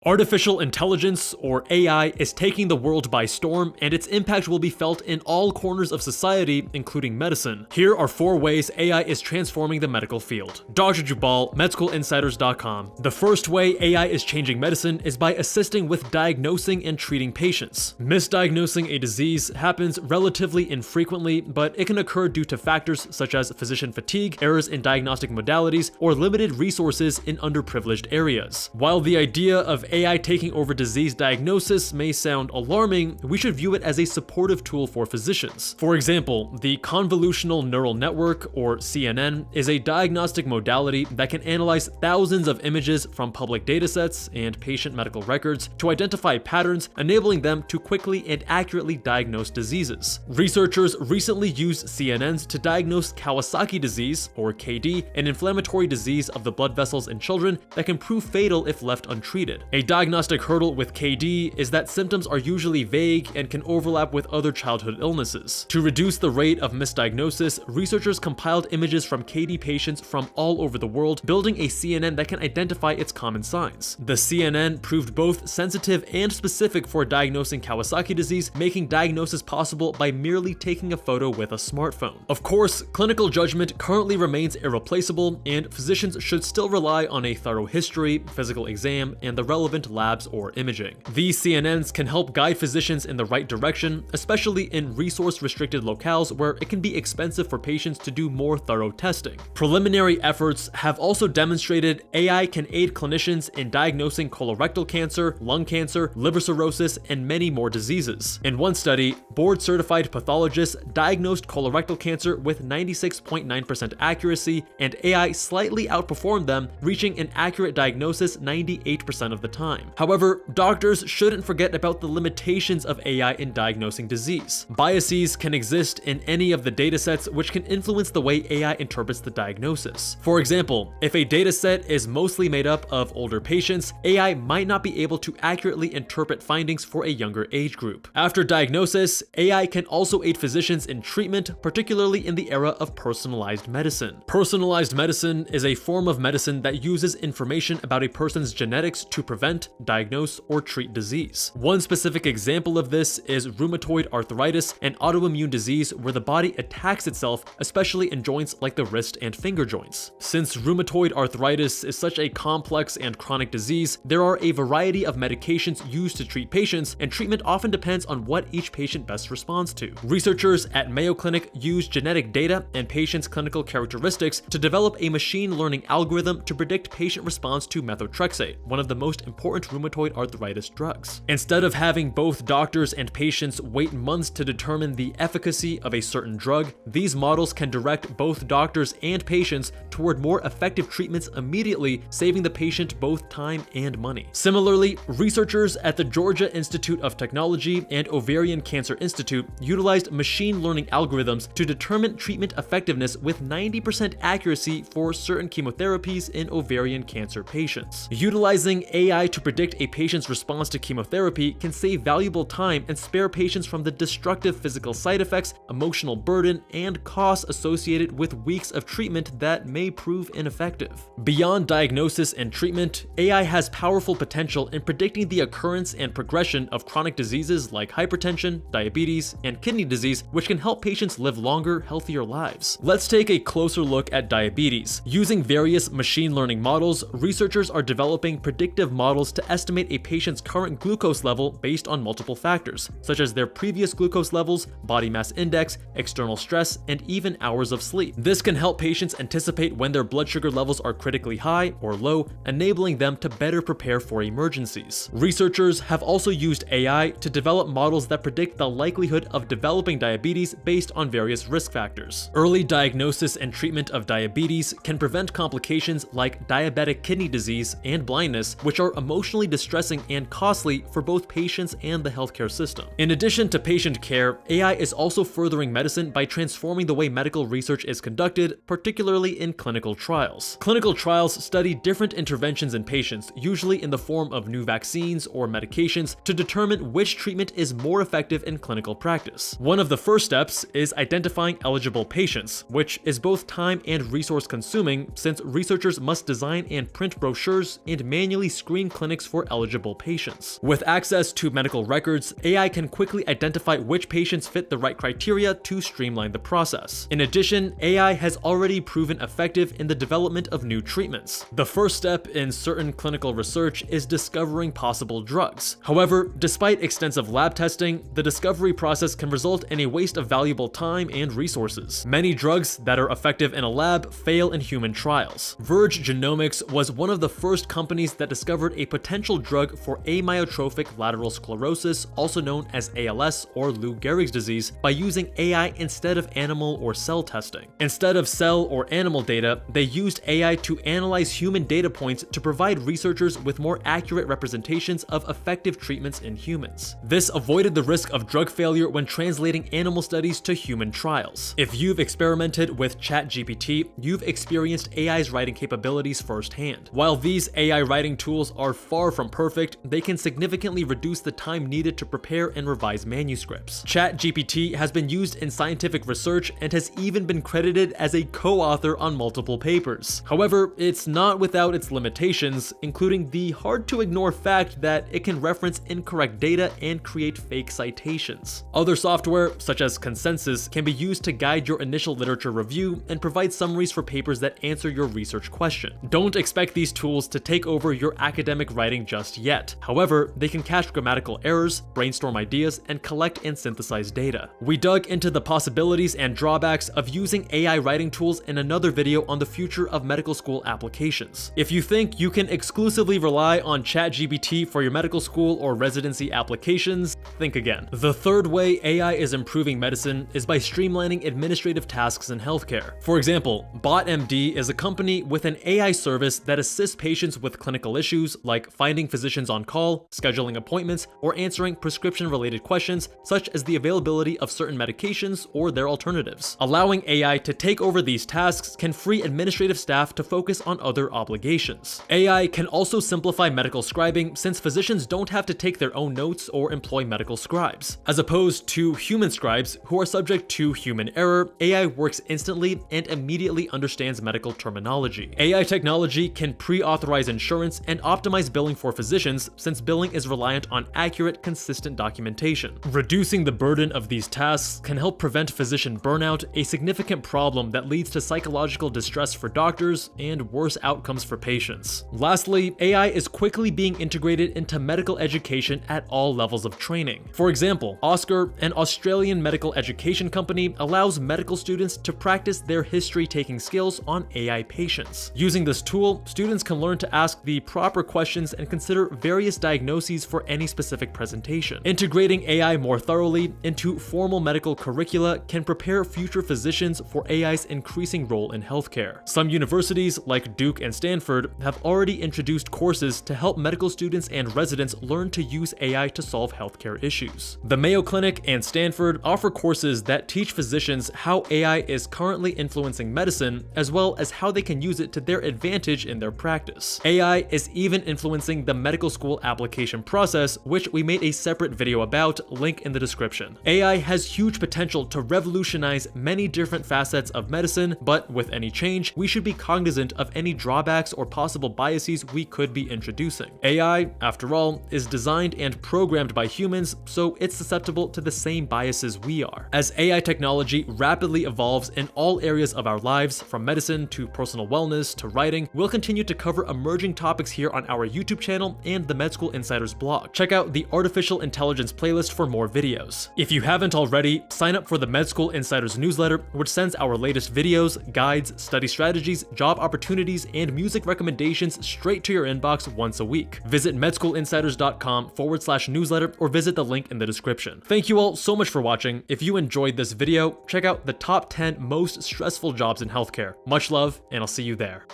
Artificial intelligence, or AI, is taking the world by storm, and its impact will be felt in all corners of society, including medicine. Here are 4 ways AI is transforming the medical field. Dr. Jubal, MedschoolInsiders.com. The first way AI is changing medicine is by assisting with diagnosing and treating patients. Misdiagnosing a disease happens relatively infrequently, but it can occur due to factors such as physician fatigue, errors in diagnostic modalities, or limited resources in underprivileged areas. While the idea of AI taking over disease diagnosis may sound alarming, we should view it as a supportive tool for physicians. For example, the convolutional neural network, or CNN, is a diagnostic modality that can analyze thousands of images from public datasets and patient medical records to identify patterns, enabling them to quickly and accurately diagnose diseases. Researchers recently used CNNs to diagnose Kawasaki disease, or KD, an inflammatory disease of the blood vessels in children that can prove fatal if left untreated. A diagnostic hurdle with KD is that symptoms are usually vague and can overlap with other childhood illnesses. To reduce the rate of misdiagnosis, researchers compiled images from KD patients from all over the world, building a CNN that can identify its common signs. The CNN proved both sensitive and specific for diagnosing Kawasaki disease, making diagnosis possible by merely taking a photo with a smartphone. Of course, clinical judgment currently remains irreplaceable, and physicians should still rely on a thorough history, physical exam, and the relevant labs or imaging. These CNNs can help guide physicians in the right direction, especially in resource-restricted locales where it can be expensive for patients to do more thorough testing. Preliminary efforts have also demonstrated AI can aid clinicians in diagnosing colorectal cancer, lung cancer, liver cirrhosis, and many more diseases. In one study, board-certified pathologists diagnosed colorectal cancer with 96.9% accuracy, and AI slightly outperformed them, reaching an accurate diagnosis 98% of the time. However, doctors shouldn't forget about the limitations of AI in diagnosing disease. Biases can exist in any of the datasets, which can influence the way AI interprets the diagnosis. For example, if a dataset is mostly made up of older patients, AI might not be able to accurately interpret findings for a younger age group. After diagnosis, AI can also aid physicians in treatment, particularly in the era of personalized medicine. Personalized medicine is a form of medicine that uses information about a person's genetics to prevent, diagnose, or treat disease. One specific example of this is rheumatoid arthritis, an autoimmune disease where the body attacks itself, especially in joints like the wrist and finger joints. Since rheumatoid arthritis is such a complex and chronic disease, there are a variety of medications used to treat patients, and treatment often depends on what each patient best responds to. Researchers at Mayo Clinic use genetic data and patients' clinical characteristics to develop a machine learning algorithm to predict patient response to methotrexate, one of the most important rheumatoid arthritis drugs. Instead of having both doctors and patients wait months to determine the efficacy of a certain drug, these models can direct both doctors and patients toward more effective treatments immediately, saving the patient both time and money. Similarly, researchers at the Georgia Institute of Technology and Ovarian Cancer Institute utilized machine learning algorithms to determine treatment effectiveness with 90% accuracy for certain chemotherapies in ovarian cancer patients. Utilizing AI to predict a patient's response to chemotherapy can save valuable time and spare patients from the destructive physical side effects, emotional burden, and costs associated with weeks of treatment that may prove ineffective. Beyond diagnosis and treatment, AI has powerful potential in predicting the occurrence and progression of chronic diseases like hypertension, diabetes, and kidney disease, which can help patients live longer, healthier lives. Let's take a closer look at diabetes. Using various machine learning models, researchers are developing predictive models to estimate a patient's current glucose level based on multiple factors, such as their previous glucose levels, body mass index, external stress, and even hours of sleep. This can help patients anticipate when their blood sugar levels are critically high or low, enabling them to better prepare for emergencies. Researchers have also used AI to develop models that predict the likelihood of developing diabetes based on various risk factors. Early diagnosis and treatment of diabetes can prevent complications like diabetic kidney disease and blindness, which are emotionally distressing and costly for both patients and the healthcare system. In addition to patient care, AI is also furthering medicine by transforming the way medical research is conducted, particularly in clinical trials. Clinical trials study different interventions in patients, usually in the form of new vaccines or medications, to determine which treatment is more effective in clinical practice. One of the first steps is identifying eligible patients, which is both time and resource consuming since researchers must design and print brochures and manually screen clinics for eligible patients. With access to medical records, AI can quickly identify which patients fit the right criteria to streamline the process. In addition, AI has already proven effective in the development of new treatments. The first step in certain clinical research is discovering possible drugs. However, despite extensive lab testing, the discovery process can result in a waste of valuable time and resources. Many drugs that are effective in a lab fail in human trials. Verge Genomics was one of the first companies that discovered a potential drug for amyotrophic lateral sclerosis, also known as ALS or Lou Gehrig's disease, by using AI instead of animal or cell testing. Instead of cell or animal data, they used AI to analyze human data points to provide researchers with more accurate representations of effective treatments in humans. This avoided the risk of drug failure when translating animal studies to human trials. If you've experimented with ChatGPT, you've experienced AI's writing capabilities firsthand. While these AI writing tools are far from perfect, they can significantly reduce the time needed to prepare and revise manuscripts. ChatGPT has been used in scientific research and has even been credited as a co-author on multiple papers. However, it's not without its limitations, including the hard-to-ignore fact that it can reference incorrect data and create fake citations. Other software, such as Consensus, can be used to guide your initial literature review and provide summaries for papers that answer your research question. Don't expect these tools to take over your academic writing just yet. However, they can catch grammatical errors, brainstorm ideas, and collect and synthesize data. We dug into the possibilities and drawbacks of using AI writing tools in another video on the future of medical school applications. If you think you can exclusively rely on ChatGPT for your medical school or residency applications, think again. The third way AI is improving medicine is by streamlining administrative tasks in healthcare. For example, BotMD is a company with an AI service that assists patients with clinical issues like finding physicians on call, scheduling appointments, or answering prescription-related questions such as the availability of certain medications or their alternatives. Allowing AI to take over these tasks can free administrative staff to focus on other obligations. AI can also simplify medical scribing since physicians don't have to take their own notes or employ medical scribes. As opposed to human scribes who are subject to human error, AI works instantly and immediately understands medical terminology. AI technology can pre-authorize insurance and optimize billing for physicians since billing is reliant on accurate, consistent documentation. Reducing the burden of these tasks can help prevent physician burnout, a significant problem that leads to psychological distress for doctors and worse outcomes for patients. Lastly, AI is quickly being integrated into medical education at all levels of training. For example, Oscar, an Australian medical education company, allows medical students to practice their history-taking skills on AI patients. Using this tool, students can learn to ask the proper questions and consider various diagnoses for any specific presentation. Integrating AI more thoroughly into formal medical curricula can prepare future physicians for AI's increasing role in healthcare. Some universities, like Duke and Stanford, have already introduced courses to help medical students and residents learn to use AI to solve healthcare issues. The Mayo Clinic and Stanford offer courses that teach physicians how AI is currently influencing medicine, as well as how they can use it to their advantage in their practice. AI is even influencing the medical school application process, which we made a separate video about, link in the description. AI has huge potential to revolutionize many different facets of medicine, but with any change, we should be cognizant of any drawbacks or possible biases we could be introducing. AI, after all, is designed and programmed by humans, so it's susceptible to the same biases we are. As AI technology rapidly evolves in all areas of our lives, from medicine to personal wellness to writing, we'll continue to cover emerging topics here on our YouTube channel and the Med School Insiders blog. Check out the Artificial Intelligence playlist for more videos. If you haven't already, sign up for the Med School Insiders newsletter, which sends our latest videos, guides, study strategies, job opportunities, and music recommendations straight to your inbox once a week. Visit medschoolinsiders.com/newsletter or visit the link in the description. Thank you all so much for watching. If you enjoyed this video, check out the top 10 most stressful jobs in healthcare. Much love, and I'll see you there.